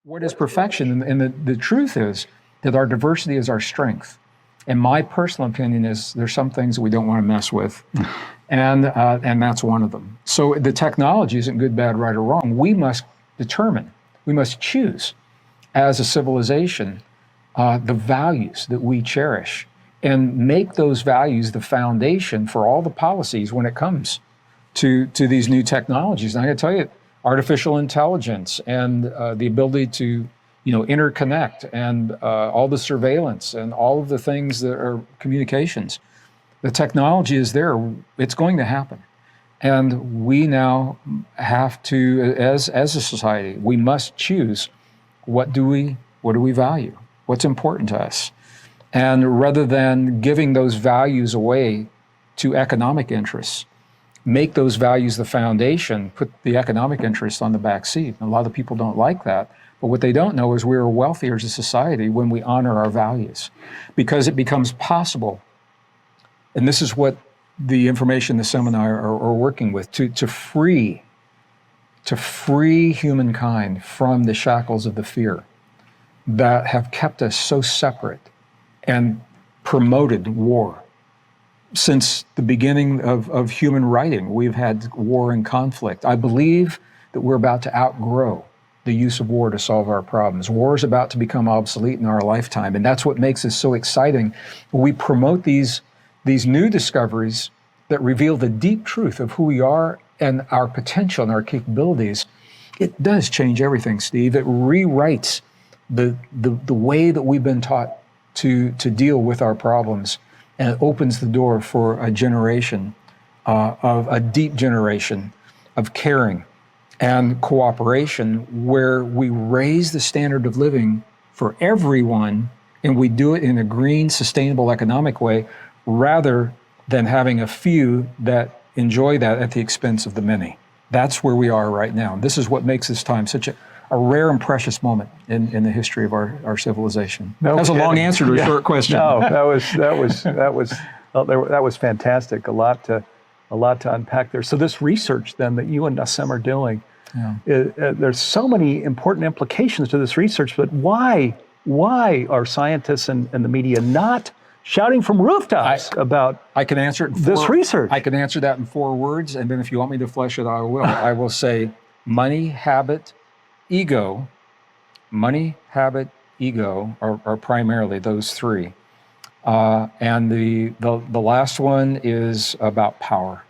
What is perfection? And the truth is that our diversity is our strength. And my personal opinion is there's some things that we don't want to mess with, and that's one of them. So the technology isn't good, bad, right, or wrong. We must determine, we must choose as a civilization the values that we cherish and make those values the foundation for all the policies when it comes to these new technologies. And I gotta tell you, artificial intelligence and the ability to interconnect and all the surveillance and all of the things that are communications. The technology is there, it's going to happen. And we now have to, as a society, we must choose what do we value? What's important to us? And rather than giving those values away to economic interests, make those values the foundation, put the economic interest on the back seat. A lot of people don't like that. But what they don't know is we're wealthier as a society when we honor our values, because it becomes possible. And this is what the information the seminar are working with, to free humankind from the shackles of the fear that have kept us so separate and promoted war. Since the beginning of human writing, we've had war and conflict. I believe that we're about to outgrow the use of war to solve our problems. War is about to become obsolete in our lifetime, and that's what makes this so exciting. We promote these new discoveries that reveal the deep truth of who we are and our potential and our capabilities. It does change everything, Steve. It rewrites the way that we've been taught to deal with our problems, and it opens the door for a generation, of a deep generation of caring and cooperation, where we raise the standard of living for everyone, and we do it in a green, sustainable economic way, rather than having a few that enjoy that at the expense of the many. That's where we are right now. This is what makes this time such a rare and precious moment in the history of our civilization. No That's kidding. a long answer to a short question. No, that was fantastic. A lot to unpack there. So this research then that you and Nassem are doing, there's so many important implications to this research. But why are scientists and the media not shouting from rooftops about I can answer it this research? I can answer that in 4 words, and then if you want me to flesh it, I will. I will say money, habit, ego. Money, habit, ego are primarily those 3. And the last one is about power.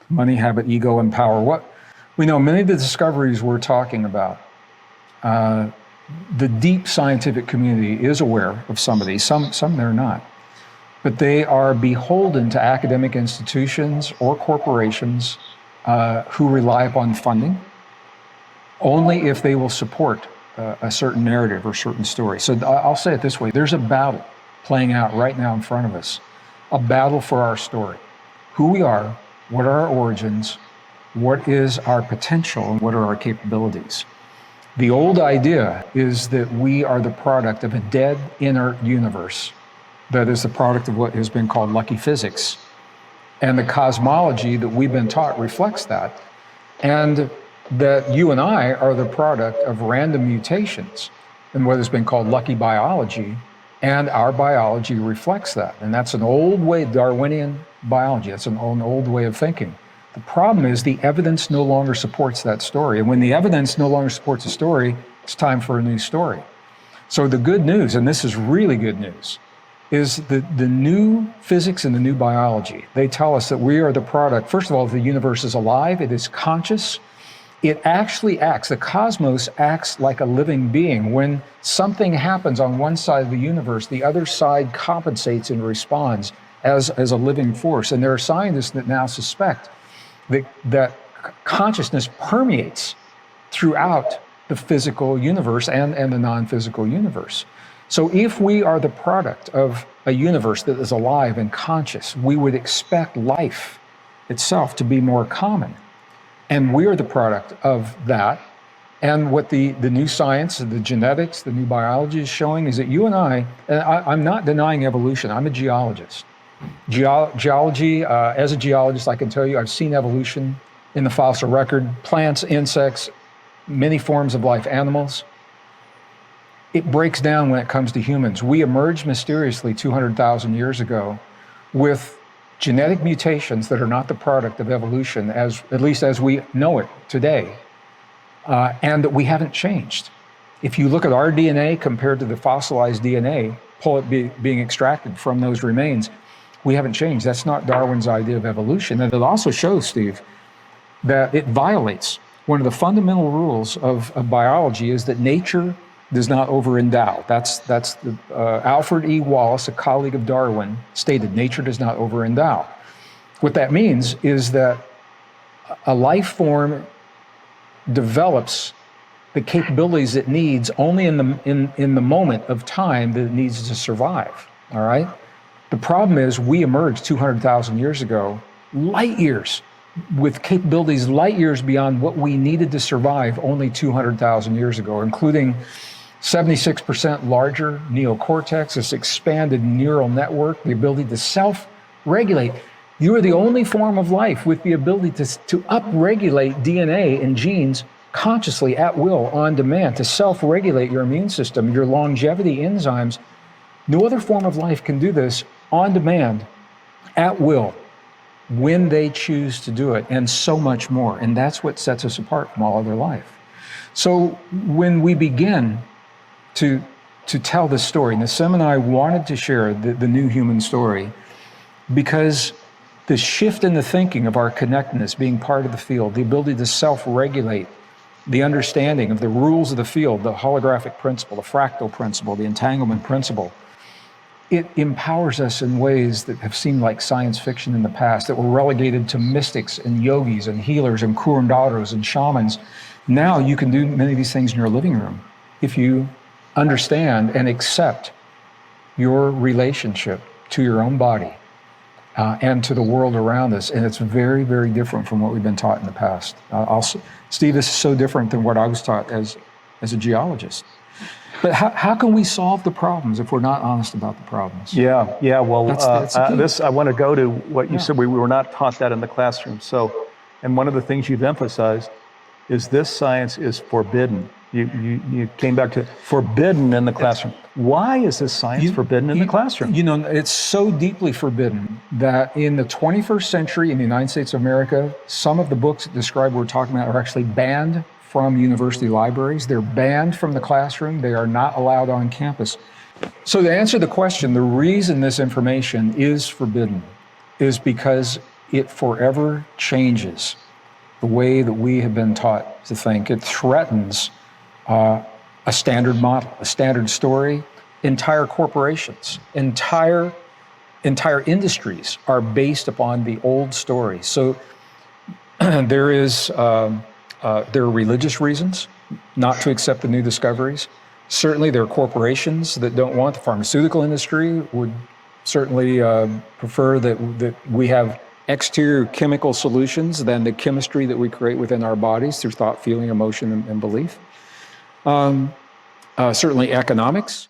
Money, habit, ego, and power. What we know, many of the discoveries we're talking about, the deep scientific community is aware of some of these, some they're not. But they are beholden to academic institutions or corporations who rely upon funding only if they will support a certain narrative or certain story. So I'll say it this way, there's a battle playing out right now in front of us, a battle for our story. Who we are, what are our origins, what is our potential, and what are our capabilities. The old idea is that we are the product of a dead, inert universe that is the product of what has been called lucky physics. And the cosmology that we've been taught reflects that. And that you and I are the product of random mutations in what has been called lucky biology, and our biology reflects that. And that's an old way, Darwinian biology, that's an old way of thinking. The problem is the evidence no longer supports that story. And when the evidence no longer supports a story, it's time for a new story. So the good news, and this is really good news, is the new physics and the new biology. They tell us that we are the product, first of all, the universe is alive, it is conscious. It actually acts, the cosmos acts like a living being. When something happens on one side of the universe, the other side compensates and responds as a living force. And there are scientists that now suspect that consciousness permeates throughout the physical universe and the non-physical universe. So if we are the product of a universe that is alive and conscious, we would expect life itself to be more common. And we are the product of that. And what the new science, the genetics, the new biology is showing is that you and I'm not denying evolution, I'm a geologist. Geology, as a geologist, I can tell you I've seen evolution in the fossil record, plants, insects, many forms of life, animals. it breaks down when it comes to humans. We emerged mysteriously 200,000 years ago with genetic mutations that are not the product of evolution, at least as we know it today, and that we haven't changed. If you look at our DNA compared to the fossilized DNA, being extracted from those remains, we haven't changed. That's not Darwin's idea of evolution. And it also shows, Steve, that it violates one of the fundamental rules of biology, is that nature does not over-endow. That's Alfred E. Wallace, a colleague of Darwin, stated, nature does not over-endow. What that means is that a life form develops the capabilities it needs only in the moment of time that it needs to survive, all right? The problem is we emerged 200,000 years ago, light years, with capabilities light years beyond what we needed to survive only 200,000 years ago, including 76% larger neocortex, this expanded neural network, the ability to self-regulate. You are the only form of life with the ability to upregulate DNA and genes consciously, at will, on demand, to self-regulate your immune system, your longevity enzymes. No other form of life can do this on demand, at will, when they choose to do it, and so much more. And that's what sets us apart from all other life. So when we begin to tell this story, Nassim and I wanted to share the new human story because the shift in the thinking of our connectedness, being part of the field, the ability to self-regulate, the understanding of the rules of the field, the holographic principle, the fractal principle, the entanglement principle, it empowers us in ways that have seemed like science fiction in the past, that were relegated to mystics and yogis and healers and curanderos and shamans. Now you can do many of these things in your living room if you understand and accept your relationship to your own body and to the world around us. And it's very, very different from what we've been taught in the past. Steve, this is so different than what I was taught as a geologist. But how can we solve the problems if we're not honest about the problems? Yeah. Well, that's I want to go to what you said. We were not taught that in the classroom. So, and one of the things you've emphasized is this science is forbidden. You came back to forbidden in the classroom. Why is this science forbidden in the classroom? You know, it's so deeply forbidden that in the 21st century in the United States of America, some of the books that describe what we're talking about are actually banned from university libraries. They're banned from the classroom. They are not allowed on campus. So to answer the question, the reason this information is forbidden is because it forever changes the way that we have been taught to think. It threatens a standard model, a standard story. Entire corporations, entire industries are based upon the old story. So there are religious reasons not to accept the new discoveries. Certainly there are corporations that don't want. The pharmaceutical industry would certainly prefer that we have exterior chemical solutions than the chemistry that we create within our bodies through thought, feeling, emotion, and belief. Certainly economics